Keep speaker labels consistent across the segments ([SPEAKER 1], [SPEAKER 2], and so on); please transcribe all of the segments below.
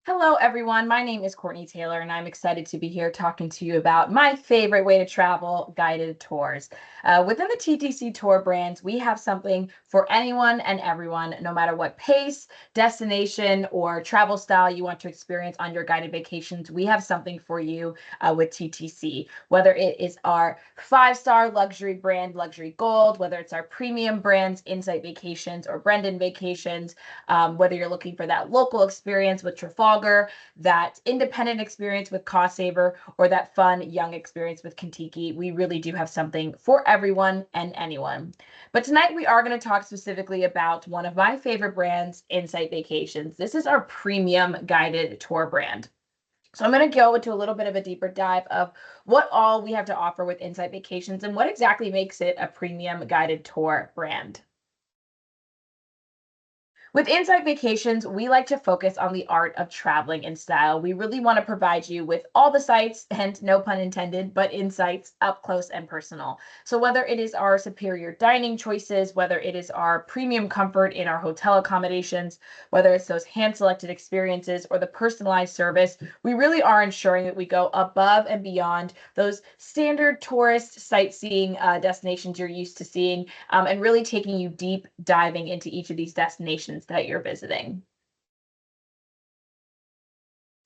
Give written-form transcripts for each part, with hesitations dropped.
[SPEAKER 1] Hello, everyone. My name is Courtney Taylor, and I'm excited to be here talking to you about my favorite way to travel, guided tours. Within the TTC Tour brands, we have something for anyone and everyone, no matter what pace, destination, or travel style you want to experience on your guided vacations. We have something for you with TTC, whether it is our five-star luxury brand, Luxury Gold, whether it's our premium brands, Insight Vacations or Brendan Vacations, whether you're looking for that local experience with Trafalgar, that independent experience with Cost Saver, or that fun young experience with Kentucky. We really do have something for everyone and anyone. But tonight we are going to talk specifically about one of my favorite brands, Insight Vacations. This is our premium guided tour brand. So I'm going to go into a little bit of a deeper dive of what all we have to offer with Insight Vacations and what exactly makes it a premium guided tour brand. With Insight Vacations, we like to focus on the art of traveling in style. We really want to provide you with all the sights, and no pun intended, but insights up close and personal. So whether it is our superior dining choices, whether it is our premium comfort in our hotel accommodations, whether it's those hand-selected experiences or the personalized service, we really are ensuring that we go above and beyond those standard tourist sightseeing destinations you're used to seeing, and really taking you deep diving into each of these destinations that you're visiting.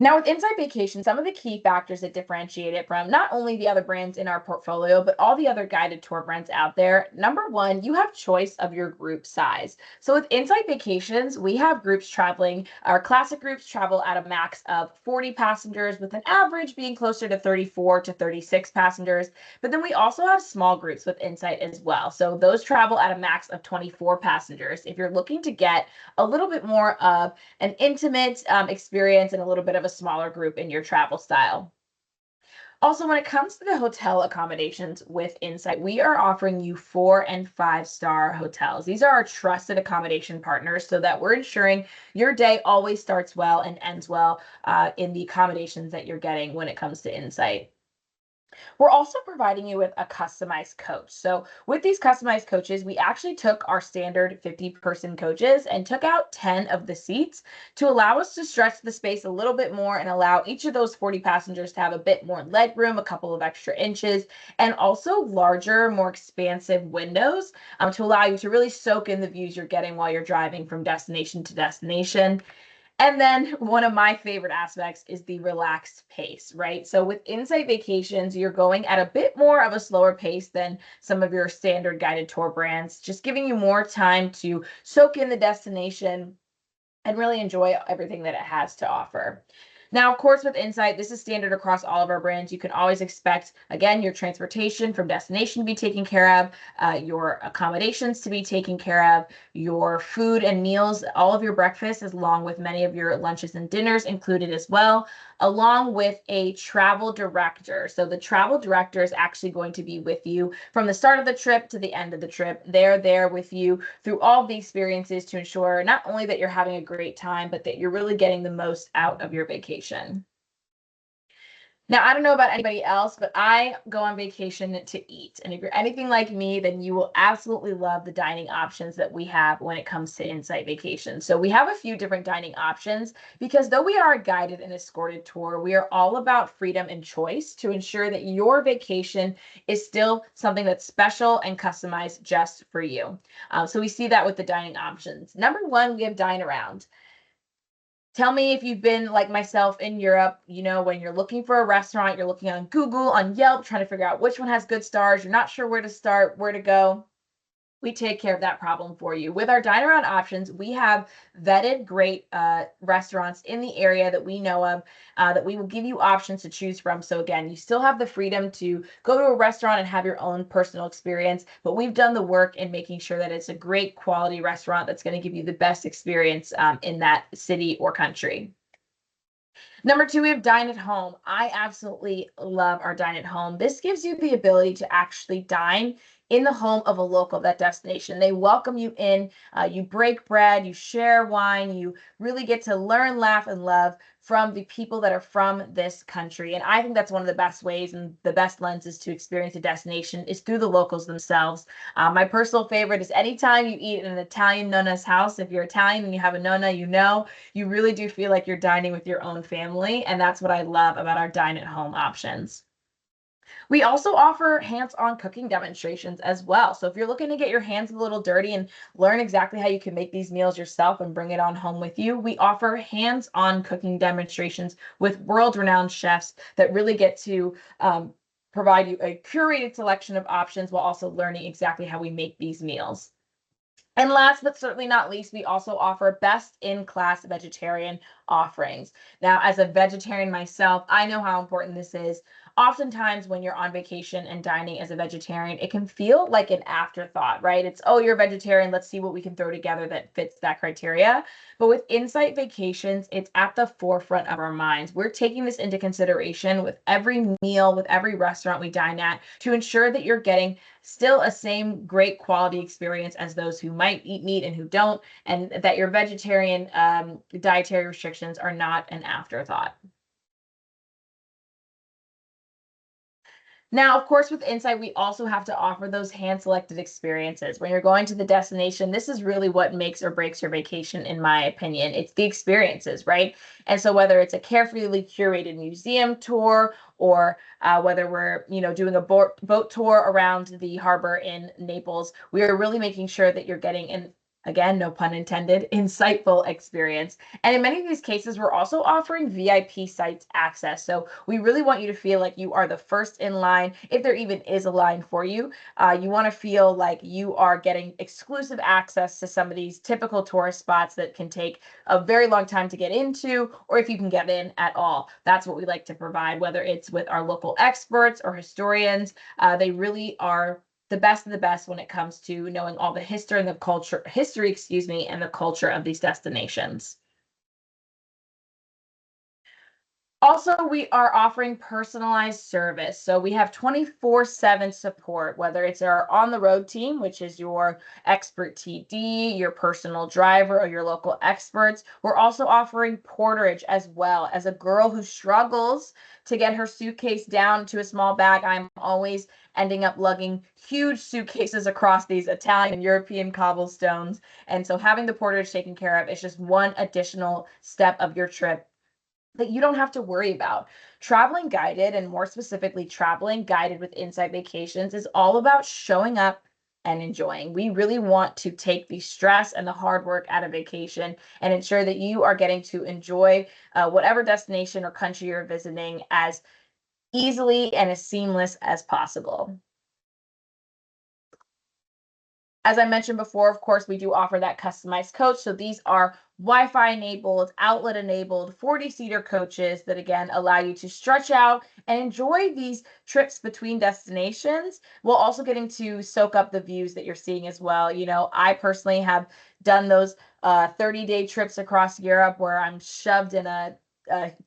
[SPEAKER 1] Now, with Inside Vacation, some of the key factors that differentiate it from not only the other brands in our portfolio, but all the other guided tour brands out there. Number one, you have choice of your group size. So with Inside Vacations, we have groups traveling, our classic groups travel at a max of 40 passengers, with an average being closer to 34 to 36 passengers. But then we also have small groups with Insight as well. So those travel at a max of 24 passengers. If you're looking to get a little bit more of an intimate experience and a little bit of a smaller group in your travel style. Also, when it comes to the hotel accommodations with Insight, we are offering you 4- and 5-star hotels. These are our trusted accommodation partners so that we're ensuring your day always starts well and ends well in the accommodations that you're getting when it comes to Insight. We're also providing you with a customized coach. So with these customized coaches, we actually took our standard 50-person coaches and took out 10 of the seats to allow us to stretch the space a little bit more and allow each of those 40 passengers to have a bit more leg room, a couple of extra inches, and also larger, more expansive windows to allow you to really soak in the views you're getting while you're driving from destination to destination. And then one of my favorite aspects is the relaxed pace, right? So with Insight Vacations, you're going at a bit more of a slower pace than some of your standard guided tour brands, just giving you more time to soak in the destination and really enjoy everything that it has to offer. Now, of course, with Insight, this is standard across all of our brands. You can always expect, again, your transportation from destination to be taken care of, your accommodations to be taken care of, your food and meals, all of your breakfasts, along with many of your lunches and dinners included as well, along with a travel director. So the travel director is actually going to be with you from the start of the trip to the end of the trip. They're there with you through all the experiences to ensure not only that you're having a great time, but that you're really getting the most out of your vacation. Now, I don't know about anybody else, but I go on vacation to eat. And if you're anything like me, then you will absolutely love the dining options that we have when it comes to Insight Vacation. So we have a few different dining options because though we are a guided and escorted tour, we are all about freedom and choice to ensure that your vacation is still something that's special and customized just for you. So we see that with the dining options. Number one, we have dine around. Tell me if you've been like myself in Europe, when you're looking for a restaurant, you're looking on Google, on Yelp, trying to figure out which one has good stars. You're not sure where to start, where to go. We take care of that problem for you. With our dine around options, we have vetted great restaurants in the area that we know of that we will give you options to choose from. So again, you still have the freedom to go to a restaurant and have your own personal experience, but we've done the work in making sure that it's a great quality restaurant that's going to give you the best experience in that city or country. Number two, we have dine at home. I absolutely love our dine at home. This gives you the ability to actually dine in the home of a local of that destination. They welcome you in, you break bread, you share wine, you really get to learn, laugh, and love from the people that are from this country. And I think that's one of the best ways and the best lenses to experience a destination is through the locals themselves. My personal favorite is anytime you eat in an Italian nonna's house. If you're Italian and you have a nonna, you really do feel like you're dining with your own family. And that's what I love about our dine at home options. We also offer hands-on cooking demonstrations as well. So if you're looking to get your hands a little dirty and learn exactly how you can make these meals yourself and bring it on home with you, we offer hands-on cooking demonstrations with world-renowned chefs that really get to provide you a curated selection of options while also learning exactly how we make these meals. And last but certainly not least, we also offer best-in-class vegetarian offerings. Now, as a vegetarian myself, I know how important this is. Oftentimes, when you're on vacation and dining as a vegetarian, it can feel like an afterthought, right? It's, oh, you're a vegetarian. Let's see what we can throw together that fits that criteria. But with Insight Vacations, it's at the forefront of our minds. We're taking this into consideration with every meal, with every restaurant we dine at to ensure that you're getting still a same great quality experience as those who might eat meat and who don't, and that your vegetarian dietary restrictions are not an afterthought. Now, of course, with Insight, we also have to offer those hand-selected experiences. When you're going to the destination, this is really what makes or breaks your vacation, in my opinion. It's the experiences, right? And so whether it's a carefully curated museum tour or whether we're, doing a boat tour around the harbor in Naples, we are really making sure that you're getting an again, no pun intended, insightful experience. And in many of these cases, we're also offering VIP sites access. So we really want you to feel like you are the first in line, if there even is a line for you. You want to feel like you are getting exclusive access to some of these typical tourist spots that can take a very long time to get into, or if you can get in at all. That's what we like to provide, whether it's with our local experts or historians. They really are the best of the best when it comes to knowing all the history and the history, and the culture of these destinations. Also, we are offering personalized service. So we have 24/7 support, whether it's our on the road team, which is your expert TD, your personal driver, or your local experts. We're also offering porterage as well. As a girl who struggles to get her suitcase down to a small bag, I'm always ending up lugging huge suitcases across these Italian and European cobblestones. And so having the porterage taken care of is just one additional step of your trip that you don't have to worry about. Traveling guided, and more specifically, traveling guided with Insight Vacations, is all about showing up and enjoying. We really want to take the stress and the hard work out of vacation and ensure that you are getting to enjoy whatever destination or country you're visiting as easily and as seamless as possible. As I mentioned before, of course, we do offer that customized coach. So these are Wi-Fi enabled, outlet enabled, 40-seater coaches that again allow you to stretch out and enjoy these trips between destinations while also getting to soak up the views that you're seeing as well. I personally have done those 30-day trips across Europe where I'm shoved in a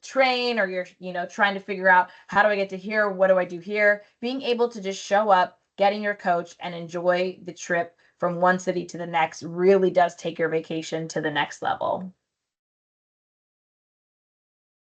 [SPEAKER 1] train, or you're trying to figure out, how do I get to here, what do I do here? Being able to just show up, getting your coach, and enjoy the trip from one city to the next really does take your vacation to the next level.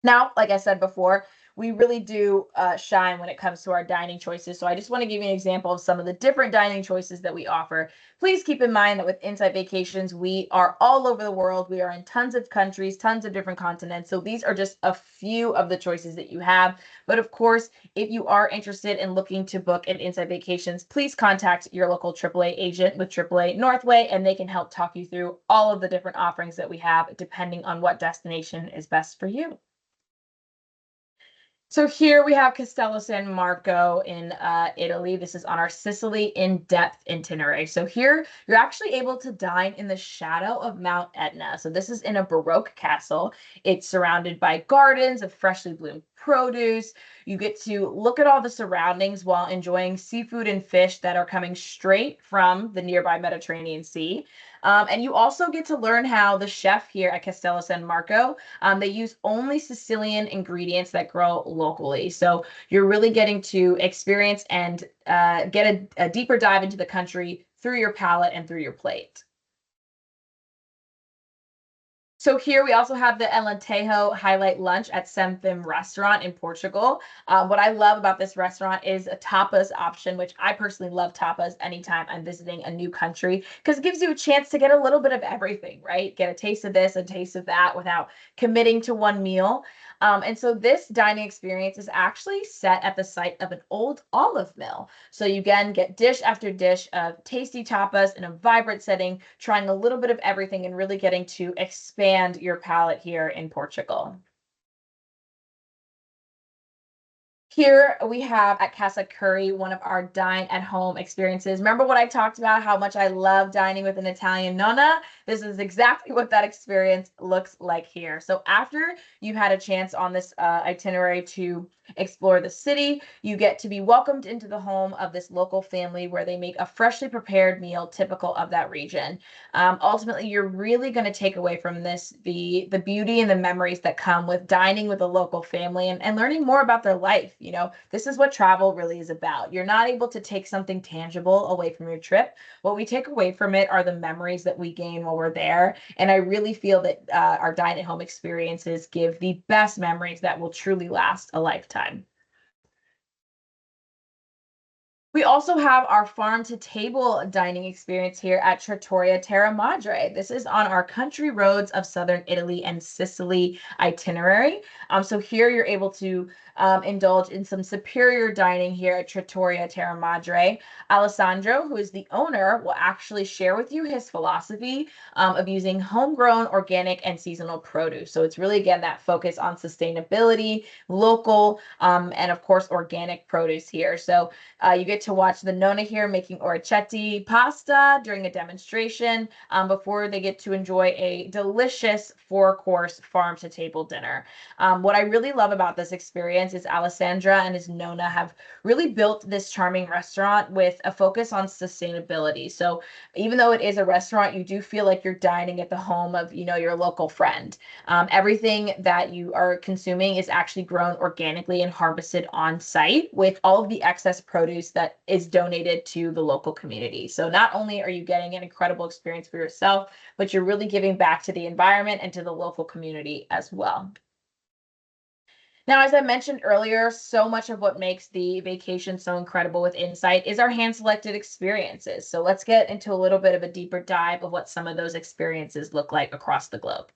[SPEAKER 1] Now, like I said before, we really do shine when it comes to our dining choices. So I just want to give you an example of some of the different dining choices that we offer. Please keep in mind that with Insight Vacations, we are all over the world. We are in tons of countries, tons of different continents. So these are just a few of the choices that you have. But of course, if you are interested in looking to book an Insight Vacations, please contact your local AAA agent with AAA Northway, and they can help talk you through all of the different offerings that we have, depending on what destination is best for you. So here we have Castello San Marco in Italy. This is on our Sicily in-depth itinerary. So here you're actually able to dine in the shadow of Mount Etna. So this is in a Baroque castle. It's surrounded by gardens of freshly bloomed produce. You get to look at all the surroundings while enjoying seafood and fish that are coming straight from the nearby Mediterranean Sea. And you also get to learn how the chef here at Castello San Marco, they use only Sicilian ingredients that grow locally. So you're really getting to experience and get a deeper dive into the country through your palate and through your plate. So here we also have the Alentejo highlight lunch at Semfim restaurant in Portugal. What I love about this restaurant is a tapas option, which I personally love tapas anytime I'm visiting a new country because it gives you a chance to get a little bit of everything, right? Get a taste of this, a taste of that without committing to one meal. And so this dining experience is actually set at the site of an old olive mill. So you again get dish after dish of tasty tapas in a vibrant setting, trying a little bit of everything and really getting to expand your palate here in Portugal. Here we have at Casa Curry one of our dine at home experiences. Remember what I talked about, how much I love dining with an Italian nonna? This is exactly what that experience looks like here. So after you've had a chance on this itinerary to explore the city, you get to be welcomed into the home of this local family where they make a freshly prepared meal typical of that region. Ultimately, you're really going to take away from this the beauty and the memories that come with dining with a local family and learning more about their life. You know, this is what travel really is about. You're not able to take something tangible away from your trip. What we take away from it are the memories that we gain while we're there. And I really feel that our dine at home experiences give the best memories that will truly last a lifetime. We also have our farm to table dining experience here at Trattoria Terra Madre. This is on our country roads of southern Italy and Sicily itinerary. So here you're able to indulge in some superior dining here at Trattoria Terra Madre. Alessandro, who is the owner, will actually share with you his philosophy of using homegrown, organic, and seasonal produce. So it's really, again, that focus on sustainability, local, and of course, organic produce here. So you get to watch the Nona here making orecchiette pasta during a demonstration before they get to enjoy a delicious four-course farm-to-table dinner. What I really love about this experience is Alessandra and his Nona have really built this charming restaurant with a focus on sustainability. So even though it is a restaurant, you do feel like you're dining at the home of, you know, your local friend. Everything that you are consuming is actually grown organically and harvested on site with all of the excess produce that is donated to the local community. So not only are you getting an incredible experience for yourself, but you're really giving back to the environment and to the local community as well. Now, as I mentioned earlier, so much of what makes the vacation so incredible with Insight is our hand-selected experiences. So let's get into a little bit of a deeper dive of what some of those experiences look like across the globe.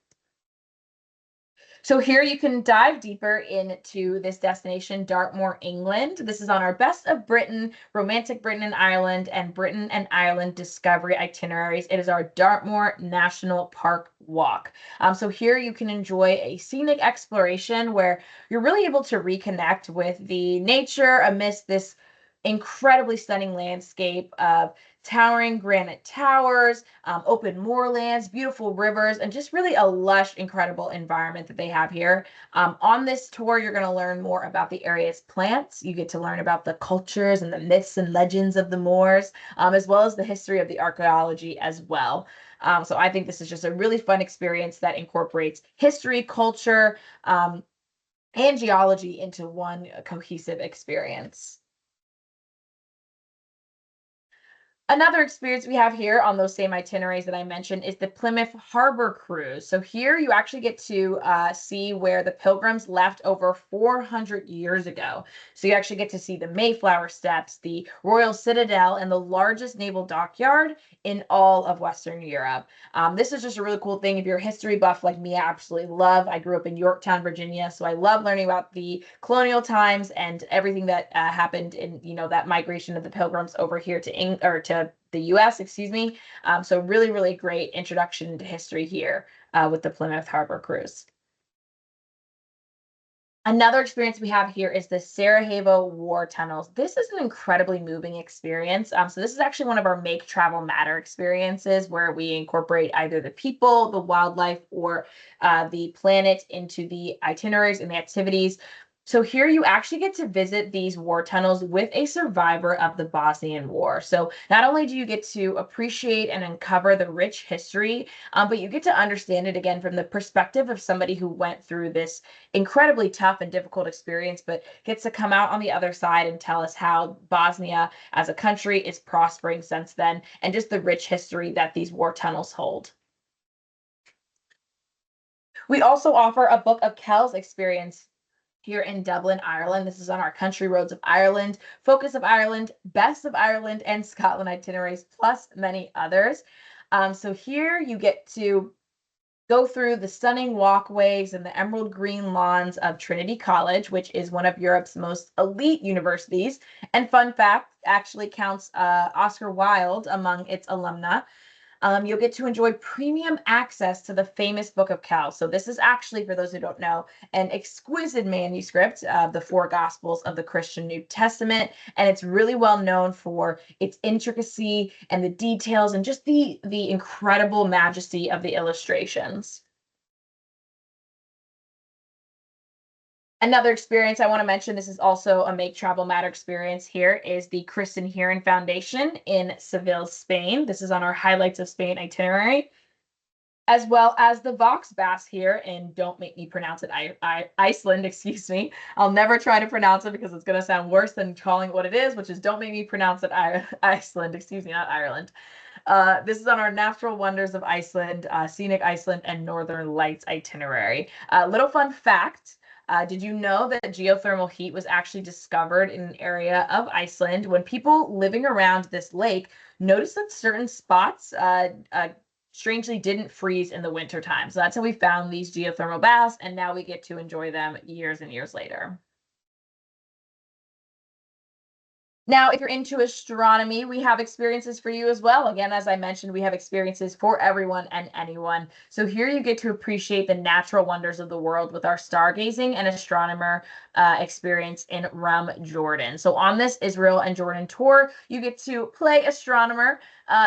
[SPEAKER 1] So here you can dive deeper into this destination, Dartmoor, England. This is on our Best of Britain, Romantic Britain and Ireland, and Britain and Ireland Discovery itineraries. It is our Dartmoor National Park walk. So here you can enjoy a scenic exploration where you're really able to reconnect with the nature amidst this incredibly stunning landscape of towering granite towers, open moorlands, beautiful rivers, and just really a lush, incredible environment that they have here. On this tour, you're going to learn more about the area's plants. You get to learn about the cultures and the myths and legends of the moors, as well as the history of the archaeology as well. So I think this is just a really fun experience that incorporates history, culture, and geology into one cohesive experience. Another experience we have here on those same itineraries that I mentioned is the Plymouth Harbor Cruise. So here you actually get to see where the Pilgrims left over 400 years ago. So you actually get to see the Mayflower Steps, the Royal Citadel, and the largest naval dockyard in all of Western Europe. This is just a really cool thing. If you're a history buff like me, I absolutely love. I grew up in Yorktown, Virginia, so I love learning about the colonial times and everything that happened in, you know, that migration of the Pilgrims over here to England or to the US, excuse me. So really, really great introduction to history here with the Plymouth Harbor Cruise. Another experience we have here is the Sarajevo War Tunnels. This is an incredibly moving experience. So this is actually one of our Make Travel Matter experiences where we incorporate either the people, the wildlife, or the planet into the itineraries and the activities. So here you actually get to visit these war tunnels with a survivor of the Bosnian War. So not only do you get to appreciate and uncover the rich history, but you get to understand it again from the perspective of somebody who went through this incredibly tough and difficult experience, but gets to come out on the other side and tell us how Bosnia as a country is prospering since then, and just the rich history that these war tunnels hold. We also offer a Book of Kells experience here in Dublin, Ireland. This is on our Country Roads of Ireland, Focus of Ireland, Best of Ireland, and Scotland itineraries, plus many others. So here you get to go through the stunning walkways and the emerald green lawns of Trinity College, which is one of Europe's most elite universities. And fun fact, actually counts Oscar Wilde among its alumna. You'll get to enjoy premium access to the famous Book of Kells. So this is actually, for those who don't know, an exquisite manuscript of the four Gospels of the Christian New Testament, and it's really well known for its intricacy and the details and just the incredible majesty of the illustrations. Another experience I want to mention, this is also a Make Travel Matter experience here, is the Kristen Heron Foundation in Seville, Spain. This is on our Highlights of Spain itinerary, as well as the Vox Bass here in, don't make me pronounce it, Iceland, excuse me. I'll never try to pronounce it because it's going to sound worse than calling it what it is, which is don't make me pronounce it, Iceland, excuse me, not Ireland. This is on our Natural Wonders of Iceland, Scenic Iceland, and Northern Lights itinerary. Little fun fact. Did you know that geothermal heat was actually discovered in an area of Iceland when people living around this lake noticed that certain spots strangely didn't freeze in the wintertime? So that's how we found these geothermal baths, and now we get to enjoy them years and years later. Now, if you're into astronomy, we have experiences for you as well. Again, as I mentioned, we have experiences for everyone and anyone. So here you get to appreciate the natural wonders of the world with our stargazing and astronomer experience in Rum, Jordan. So on this Israel and Jordan tour, you get to play astronomer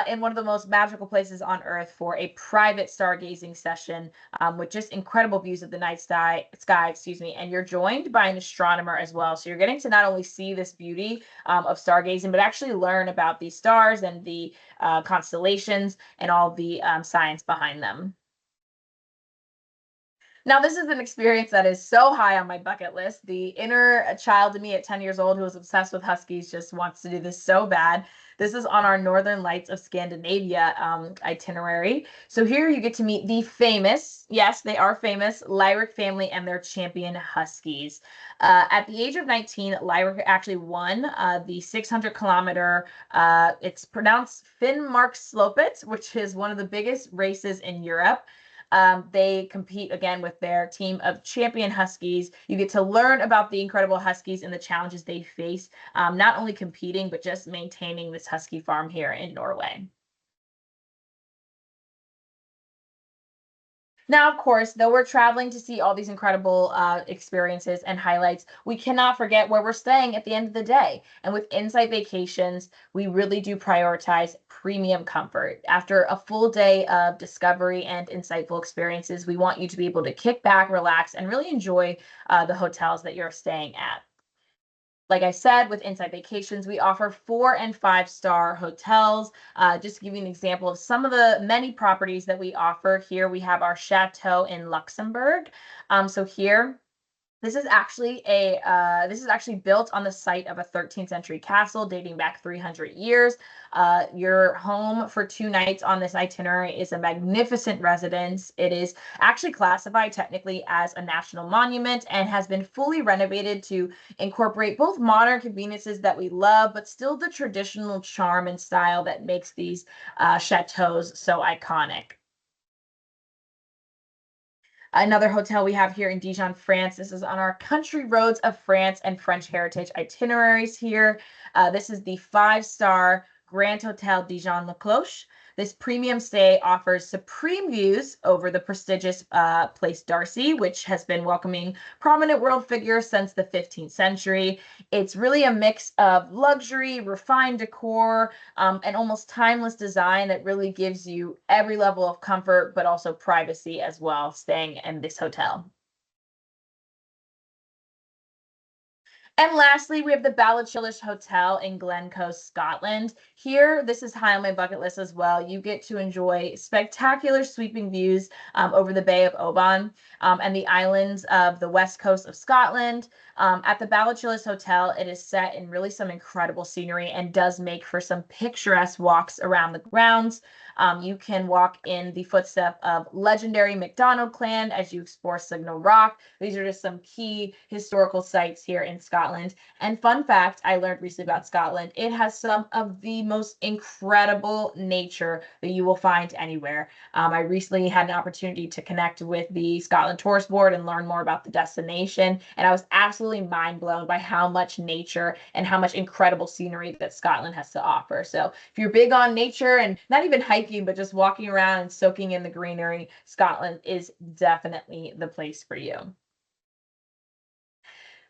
[SPEAKER 1] in one of the most magical places on Earth for a private stargazing session with just incredible views of the night sky, excuse me, and you're joined by an astronomer as well. So you're getting to not only see this beauty of stargazing, but actually learn about these stars and the constellations and all the science behind them. Now, this is an experience that is so high on my bucket list. The inner child in me at 10 years old who was obsessed with huskies just wants to do this so bad. This is on our Northern Lights of Scandinavia itinerary. So here you get to meet the famous, yes, they are famous, Lyric family and their champion huskies. At the age of 19, Lyric actually won the 600-kilometer, it's pronounced Finnmarkslopet, which is one of the biggest races in Europe. They compete again with their team of champion Huskies. You get to learn about the incredible Huskies and the challenges they face, not only competing, but just maintaining this Husky farm here in Norway. Now, of course, though we're traveling to see all these incredible experiences and highlights, we cannot forget where we're staying at the end of the day. And with Insight Vacations, we really do prioritize premium comfort. After a full day of discovery and insightful experiences, we want you to be able to kick back, relax, and really enjoy the hotels that you're staying at. Like I said, with Inside Vacations, we offer 4 and 5 star hotels. Just to give you an example of some of the many properties that we offer here, we have our Chateau in Luxembourg. So here, this is actually built on the site of a 13th century castle dating back 300 years. Your home for 2 nights on this itinerary is a magnificent residence. It is actually classified technically as a national monument and has been fully renovated to incorporate both modern conveniences that we love, but still the traditional charm and style that makes these chateaus so iconic. Another hotel we have here in Dijon, France. This is on our Country Roads of France and French Heritage itineraries here. This is the 5 star Grand Hotel Dijon Le Cloche. This premium stay offers supreme views over the prestigious Place d'Arcy, which has been welcoming prominent world figures since the 15th century. It's really a mix of luxury, refined decor, and almost timeless design that really gives you every level of comfort, but also privacy as well, staying in this hotel. And lastly, we have the Ballachillish Hotel in Glencoe, Scotland. Here, this is high on my bucket list as well. You get to enjoy spectacular sweeping views over the Bay of Oban and the islands of the west coast of Scotland. At the Ballachillish Hotel, it is set in really some incredible scenery and does make for some picturesque walks around the grounds. You can walk in the footstep of legendary MacDonald clan as you explore Signal Rock. These are just some key historical sites here in Scotland. And fun fact I learned recently about Scotland, it has some of the most incredible nature that you will find anywhere. I recently had an opportunity to connect with the Scotland Tourist Board and learn more about the destination. And I was absolutely mind blown by how much nature and how much incredible scenery that Scotland has to offer. So if you're big on nature and not even hiking, but just walking around and soaking in the greenery, Scotland is definitely the place for you.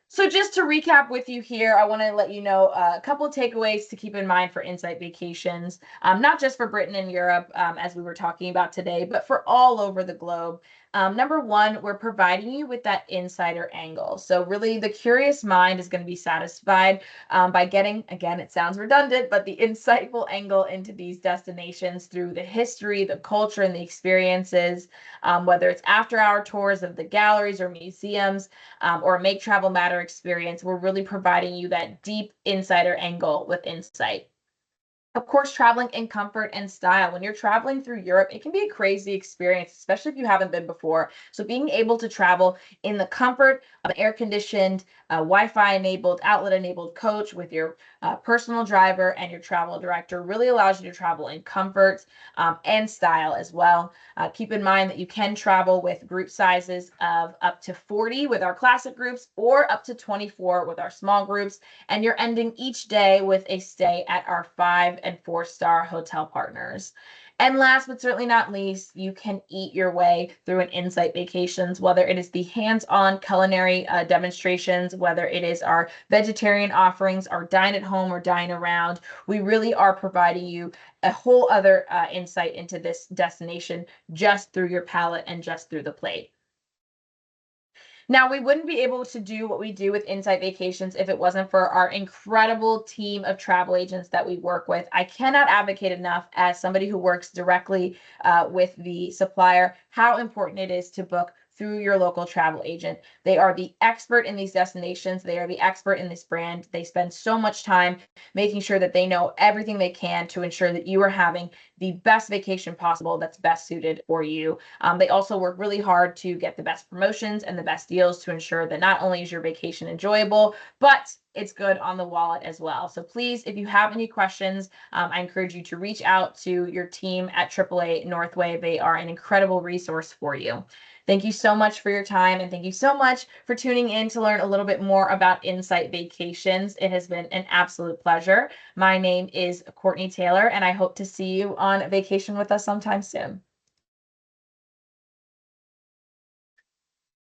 [SPEAKER 1] So just to recap with you here, I want to let you know a couple of takeaways to keep in mind for Insight Vacations, not just for Britain and Europe, as we were talking about today, but for all over the globe. Number one, we're providing you with that insider angle. So really the curious mind is going to be satisfied by getting, again, it sounds redundant, but the insightful angle into these destinations through the history, the culture, and the experiences, whether it's after-hour tours of the galleries or museums, or a Make Travel Matter experience. We're really providing you that deep insider angle with Insight. Of course, traveling in comfort and style. When you're traveling through Europe, it can be a crazy experience, especially if you haven't been before. So being able to travel in the comfort of an air-conditioned, Wi-Fi enabled, outlet enabled coach with your personal driver and your travel director really allows you to travel in comfort and style as well. Keep in mind that you can travel with group sizes of up to 40 with our classic groups or up to 24 with our small groups. And you're ending each day with a stay at our 5 and 4-star hotel partners. And last but certainly not least, you can eat your way through an Insight Vacations, whether it is the hands-on culinary demonstrations, whether it is our vegetarian offerings, our dine at home or dine around. We really are providing you a whole other insight into this destination just through your palate and just through the plate. Now, we wouldn't be able to do what we do with Insight Vacations if it wasn't for our incredible team of travel agents that we work with. I cannot advocate enough, as somebody who works directly with the supplier, how important it is to book through your local travel agent. They are the expert in these destinations. They are the expert in this brand. They spend so much time making sure that they know everything they can to ensure that you are having the best vacation possible that's best suited for you. They also work really hard to get the best promotions and the best deals to ensure that not only is your vacation enjoyable, but it's good on the wallet as well. So please, if you have any questions, I encourage you to reach out to your team at AAA Northway. They are an incredible resource for you. Thank you so much for your time, and thank you so much for tuning in to learn a little bit more about Insight Vacations. It has been an absolute pleasure. My name is Courtney Taylor, and I hope to see you on vacation with us sometime soon.